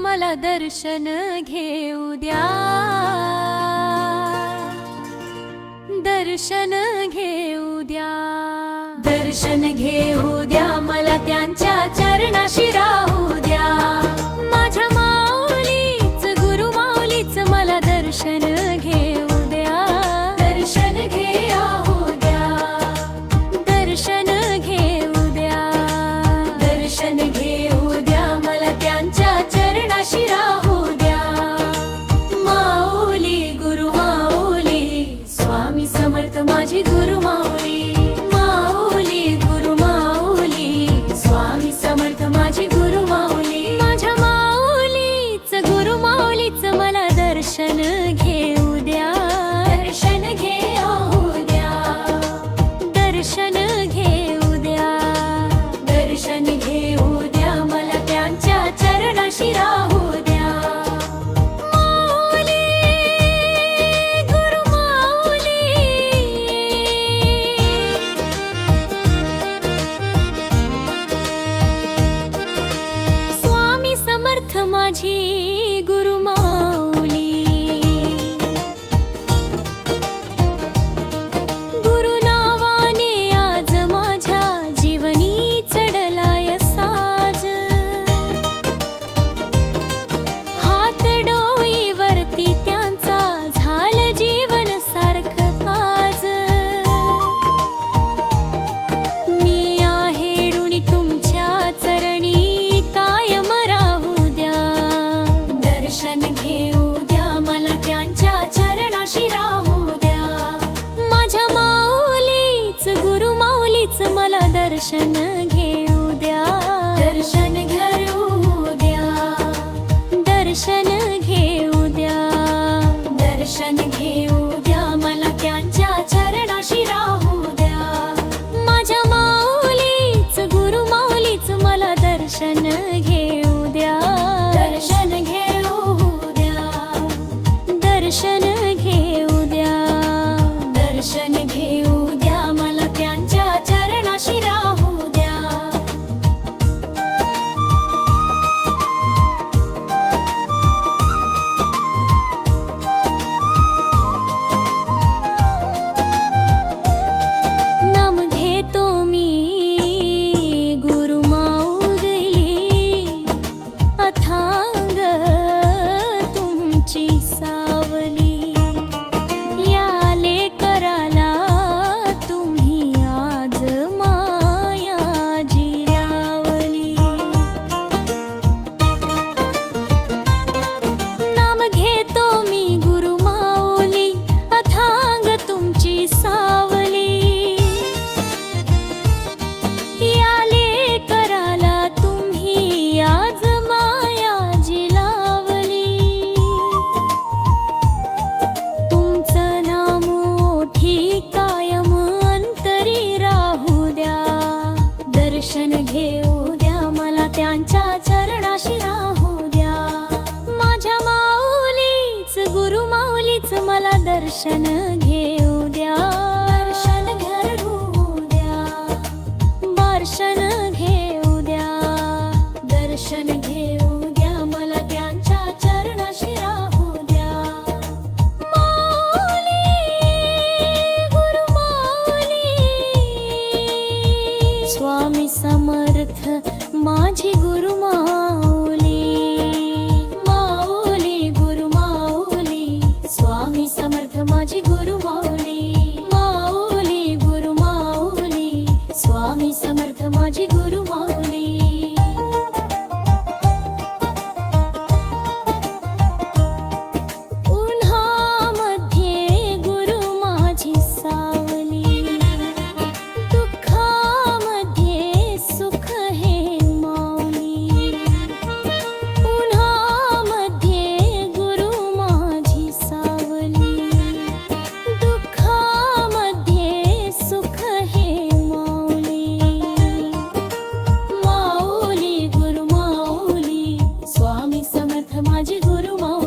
मला दर्शन घेऊ द्या, दर्शन घेऊ द्या, दर्शन घेऊ द्या मला त्यांच्या चरणाशी राहू द्या। माझ्या माऊलीच गुरु माऊलीच मला दर्शन घेऊ द्या, दर्शन घेऊ द्या, दर्शन घेऊ द्या, दर्शन घेऊ द्या मला त्यांच्या चरणाशी राहू द्या। माऊली गुरु माऊली स्वामी समर्थ माझी गुरु माऊली, माऊली गुरु माऊली स्वामी समर्थ माझी गुरु माऊली। माझ्या माऊलीच गुरु माऊलीच मला दर्शन घेऊ द्या, दर्शन घेऊ द्या, दर्शन घेऊ द्या, दर्शन घेऊ द्या मला त्यांच्या चरणाशी राहू द्या। माझी गुरु माऊली, गुरु नावाने आज माझ्या जीवनी चढलाय साज। हात डोईवरती त्यांचा झालं जीवन सारखं आज। मी आहे ऋणी तुमच्या चरणी कायम राहू द्या, दर्शन घेऊ द्या मला त्यांच्या चरणाशी राहू द्या। माझ्या माऊलीच गुरु माऊलीच मला दर्शन घेऊ द्या, दर्शन घेऊ द्या, दर्शन घेऊ द्या, दर्शन घेऊ द्या मला त्यांच्या चरणाशी राहू द्या। माझ्या माऊलीच गुरु माऊलीच मला दर्शन घेऊ द्या, दर्शन घेऊ द्या, दर्शन घेऊ द्या, दर्शन घेऊ द्या मला त्यांच्या चरणाशी राहू द्या। नाम घेतो मी गुरु माऊली, अथांग तुमची सावली। याले कराला तुम्ही आज माया जिरावली। नाम घेतो मी गुरु माऊली, अथांग तुमची सावली। याले कराला तुम्ही आज माया जिलावली। तुमचं नाम ओठी कायम अंतरी राहू द्या, दर्शन घेऊ द्या मला त्यांच्या चरणाशी राहू द्या। माझ्या माऊलीच गुरु माऊलीच मला दर्शन घेऊ द्या, दर्शन घेऊ द्या, दर्शन घेऊ द्या, दर्शन घेऊ द्या मला त्यांच्या चरणाशी राहू द्या। माऊली गुरु माऊली स्वामी समर्थ माझी गुरु माऊली, माऊली गुरु माऊली स्वामी समर्थ माझी गुरु माऊली, माऊली गुरु माऊली स्वामी समर्थ माझी गुरु माऊली। उन्हामध्ये गुरु माझी सावली, दुःखामध्ये सुख हे माऊली। उन्हामध्ये गुरु माझी सावली, दुःखामध्ये सुख हे माऊली। माऊली गुरु माऊली स्वामी समर्थ माझी गुरु माऊली।